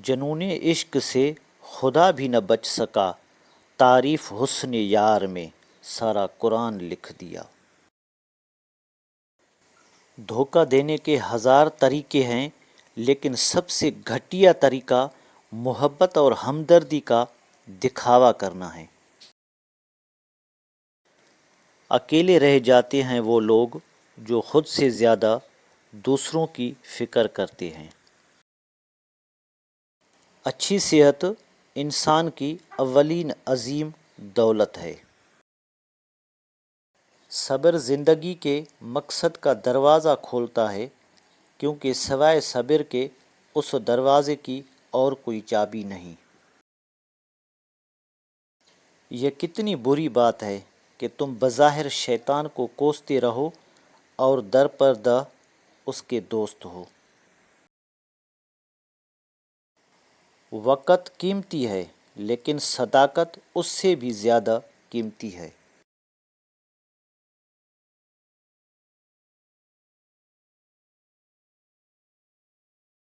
جنون عشق سے خدا بھی نہ بچ سکا، تعریف حسن یار میں سارا قرآن لکھ دیا۔ دھوکہ دینے کے ہزار طریقے ہیں، لیکن سب سے گھٹیا طریقہ محبت اور ہمدردی کا دکھاوا کرنا ہے۔ اکیلے رہ جاتے ہیں وہ لوگ جو خود سے زیادہ دوسروں کی فکر کرتے ہیں۔ اچھی صحت انسان کی اولین عظیم دولت ہے۔ صبر زندگی کے مقصد کا دروازہ کھولتا ہے، کیونکہ سوائے صبر کے اس دروازے کی اور کوئی چابی نہیں۔ یہ کتنی بری بات ہے کہ تم بظاہر شیطان کو کوستے رہو اور در پردہ اس کے دوست ہو۔ وقت قیمتی ہے، لیکن صداقت اس سے بھی زیادہ قیمتی ہے۔